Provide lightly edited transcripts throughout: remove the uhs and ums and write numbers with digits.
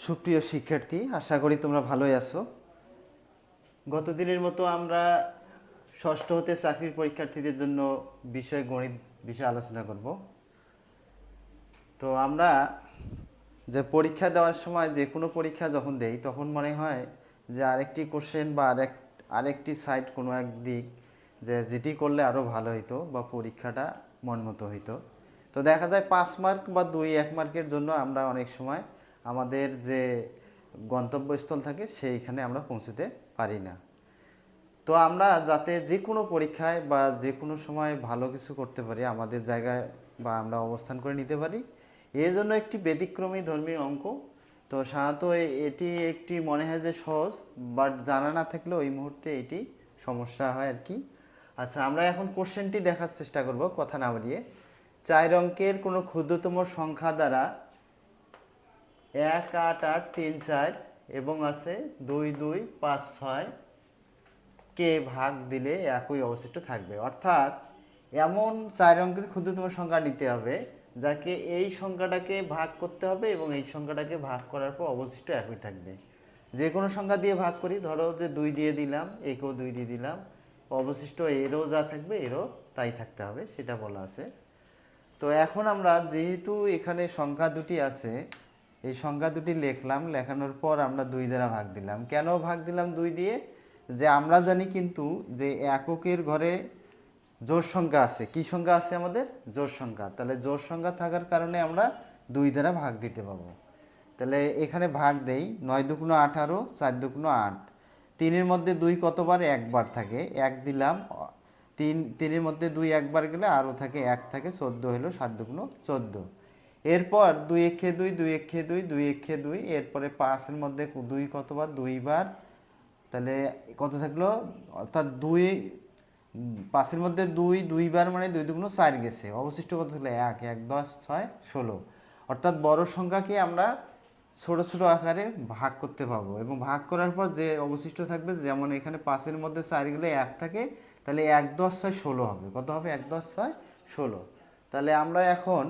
সুপ্রিয় শিক্ষার্থী, আশা করি তোমরা ভালোই আছো। গত দিনের মতো আমরা ষষ্ঠ হতে চাকরির পরীক্ষার্থীদের জন্য বিষয় গণিত বিষয়ে আলোচনা করব। তো আমরা যে পরীক্ষা দেওয়ার সময় যে কোনো পরীক্ষা যখন দেই তখন মনে হয় যে আরেকটি কোশ্চেন বা আরেকটি সাইড কোনো এক দিক যেটি করলে আরও ভালো হইতো বা পরীক্ষাটা মনমতো হইতো। তো দেখা যায় 5 মার্ক বা 1 মার্কের জন্য আমরা অনেক সময় আমাদের যে গন্তব্যস্থল থাকে সেইখানে আমরা পৌঁছতে পারি না। তো আমরা যাতে যে কোনো পরীক্ষায় বা যে কোনো সময় ভালো কিছু করতে পারি, আমাদের জায়গায় বা আমরা অবস্থান করে নিতে পারি, এই জন্য একটি ব্যতিক্রমী ধর্মীয় অঙ্ক। তো সাধারণত এটি একটি মনে হয় যে সহজ, বাট জানা না থাকলে ওই মুহূর্তে এটি সমস্যা হয় আর কি। আচ্ছা, আমরা এখন কোশ্চেনটি দেখার চেষ্টা করব কথা না বাড়িয়ে। 4 অঙ্কের কোনো ক্ষুদ্রতম সংখ্যা দ্বারা 1 8 8 3 4 এবং আছে 2 2 5 6 কে ভাগ দিলে একই অবশিষ্ট থাকবে। অর্থাৎ এমন 4 অঙ্কের ক্ষুদ্রতম সংখ্যা নিতে হবে যাকে এই সংখ্যাটাকে ভাগ করতে হবে এবং এই সংখ্যাটাকে ভাগ করার পর অবশিষ্ট একই থাকবে। যে কোনো সংখ্যা দিয়ে ভাগ করি, ধরো যে 2 দিয়ে দিলাম, একেও 2 দিয়ে দিলাম, অবশিষ্ট এরও যা থাকবে এরও তাই থাকতে হবে, সেটা বলা আছে। তো এখন আমরা যেহেতু এখানে সংখ্যা দুটি আছে, এই সংখ্যা দুটি লিখলাম, লেখানোর পর আমরা 2 দ্বারা ভাগ দিলাম। কেন ভাগ দিলাম 2 দিয়ে? যে আমরা জানি কিন্তু যে এককের ঘরে জোড় সংখ্যা আছে। কি সংখ্যা আছে আমাদের? জোড় সংখ্যা। তাহলে জোড় সংখ্যা থাকার কারণে আমরা 2 দ্বারা ভাগ দিতে পাবো। তাহলে এখানে ভাগ দেই, 9 দুগুণ 18, 4 দুগুণ 8। 3-এর মধ্যে 2 কতবার? একবার থাকে, 1 দিলাম। 3-এর মধ্যে 2 একবার গেলে আরও থাকে 1 থাকে, 14 হলো, 7 দুগুণ 14। এরপর 2 একে 2, 2 একে 2, 2 একে 2। এরপরে 5-এর মধ্যে 2 কতবার? 2 বার। তাহলে কত থাকলো? অর্থাৎ 5-এর মধ্যে 2 বার মানে 2 দুগুণ 4 গেছে, অবশিষ্ট কত থাকলো? 1 1 10 6 16। অর্থাৎ বড় সংখ্যাকে আমরা ছোট ছোট আকারে ভাগ করতে পারবো এবং ভাগ করার পর যে অবশিষ্ট থাকবে, যেমন এখানে 5-এর মধ্যে 4 গেলে 1 থাকে, তাহলে 1 10 6 16 হবে। কত হবে? 1 10 6 16। তাহলে আমরা এখন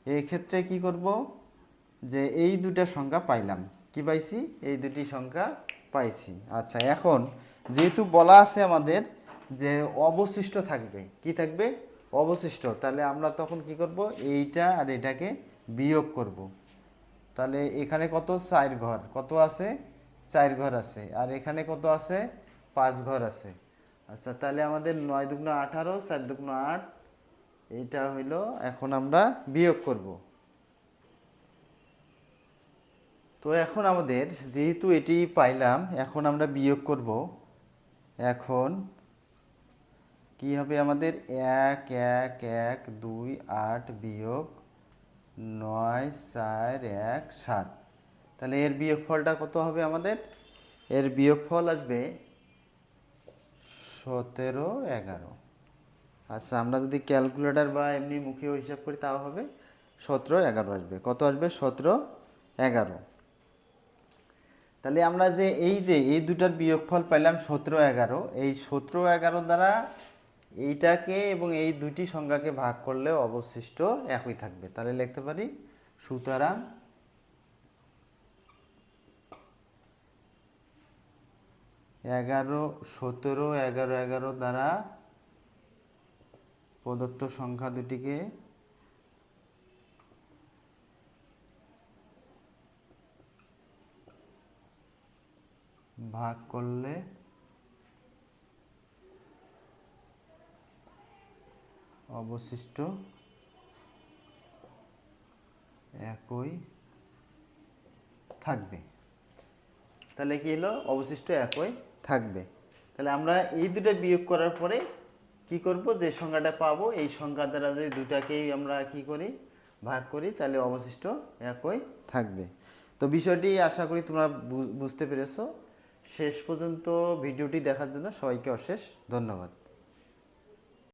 এই ক্ষেত্রে কি করব? যে এই দুটা সংখ্যা পাইলাম। কি পাইছি? এই দুটি সংখ্যা পাইছি। আচ্ছা, এখন যেহেতু বলা আছে আমাদের যে অবশিষ্ট থাকবে, কি থাকবে? অবশিষ্ট। তাহলে আমরা তখন কি করব? এইটা আর এটাকে বিয়োগ করব। তাহলে এখানে কত? 4 ঘর। কত আছে? 4 ঘর আছে। আর এখানে কত আছে? 5 ঘর আছে। আচ্ছা, তাহলে আমাদের 9 দুগুণ 18, 4 দুগুণ 8, এইটা হইলো। এখন আমরা বিয়োগ করব। তো এখন আমাদের যেহেতু এটি পাইলাম, এখন আমরা বিয়োগ করব। এখন কি হবে আমাদের? 1 1 1 2 8 বিয়োগ 9 4 1 7। তাহলে এর বিয়োগফলটা কত হবে আমাদের? এর বিয়োগফল আসবে 17 11। আচ্ছা, আমরা যদি ক্যালকুলেটর বা এমনি মুখে হিসাব করি তাও হবে 17 11 আসবে। কত আসবে? 17 11। তাহলে আমরা যে এই দুটার বিয়োগফল পাইলাম 17 11, এই 17 11 দ্বারা এইটাকে এবং এই দুটি সংখ্যাকে ভাগ করলে অবশিষ্ট একই থাকবে। তাহলে লিখতে পারি, সুতরাং 17 11 11 দ্বারা প্রদত্ত সংখ্যা দুটিকে ভাগ করলে অবশিষ্ট একই থাকবে। তাহলে কি হলো? অবশিষ্ট একই থাকবে। তাহলে আমরা এই দুটো বিয়োগ করার পরে কি করব? যে সংখ্যাটা পাবো এই সংখ্যা দ্বারা যদি দুটাকেই আমরা কি করি? ভাগ করি, তাহলে অবশিষ্ট একই থাকবে। তো বিষয়টি আশা করি তোমরা বুঝতে পেরেছো। শেষ পর্যন্ত ভিডিওটি দেখার জন্য সবাইকে অশেষ ধন্যবাদ।